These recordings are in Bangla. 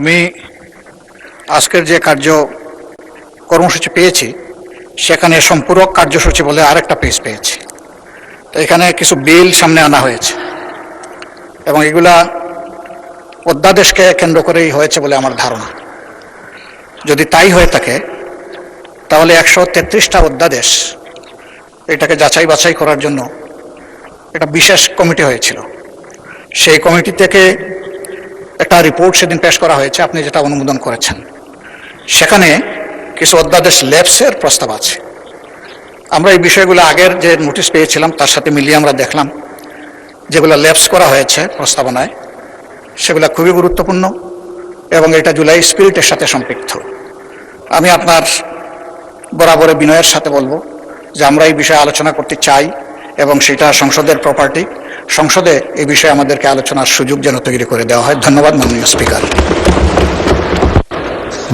আমি আজকের যে কর্মসূচি পেয়েছি সেখানে সম্পূরক কার্যসূচি বলে আরেকটা পেজ পেয়েছি। তো এখানে কিছু বিল সামনে আনা হয়েছে এবং এগুলা অধ্যাদেশকে কেন্দ্র করেই হয়েছে বলে আমার ধারণা। যদি তাই হয়ে থাকে তাহলে 133টা অধ্যাদেশ এটাকে যাচাই বাছাই করার জন্য একটা বিশেষ কমিটি হয়েছিল। সেই কমিটি থেকে একটা রিপোর্ট সেদিন পেশ করা হয়েছে, আপনি যেটা অনুমোদন করেছেন। সেখানে কিছু অধ্যাদেশ ল্যাপসের প্রস্তাব আছে। আমরা এই বিষয়গুলো আগের যে নোটিশ পেয়েছিলাম তার সাথে মিলিয়ে আমরা দেখলাম যেগুলো ল্যাপস করা হয়েছে প্রস্তাবনায় সেগুলো খুবই গুরুত্বপূর্ণ এবং এটা জুলাই স্পিরিটের সাথে সম্পৃক্ত। আমি আপনার বরাবর বিনয়ের সাথে বলবো যে আমরা এই বিষয়ে আলোচনা করতে চাই এবং সেটা সংসদের প্রপার্টি। সংসদে এই বিষয়ে আমাদেরকে আলোচনার সুযোগ যেন তৈরি করে দেওয়া হয়। ধন্যবাদ মাননীয় স্পিকার।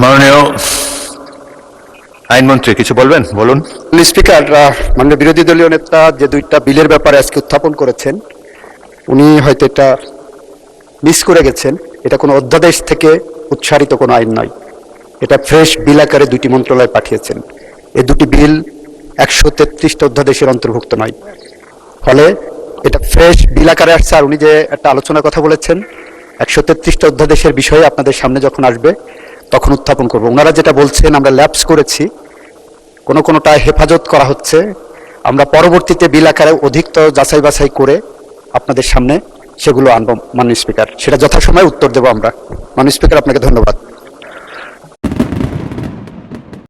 মাননীয় আইনমন্ত্রী কিছু বলবেন? বলুন। স্পিকার, মাননীয় বিরোধী দলীয় নেতা যে দুইটা বিলের ব্যাপারে আজকে উত্থাপন করেছেন উনি হয়তো এটা মিস করে গেছেন। এটা কোনো অধ্যাদেশ থেকে উৎসারিত কোনো আইন নয়, এটা ফ্রেশ বিল আকারে দুইটি মন্ত্রণালয় পাঠিয়েছেন। এই দুটি বিল 133টা অধ্যাদেশের অন্তর্ভুক্ত নয়, ফলে এটা ফ্রেশ বিল আকারে আসছে। আর উনি যে একটা আলোচনার কথা বলেছেন 133টা অধ্যাদেশের বিষয়ে আপনাদের সামনে যখন আসবে তখন উত্থাপন করবো। ওনারা যেটা বলছেন আমরা ল্যাপস করেছি, কোনোটা হেফাজত করা হচ্ছে, আমরা পরবর্তীতে বিল আকারে অধিকতর যাচাই বাছাই করে আপনাদের সামনে সেগুলো আনবো মাননীয় স্পিকার। সেটা যথাসময়ে উত্তর দেবো আমরা। মাননীয় স্পিকার, আপনাকে ধন্যবাদ।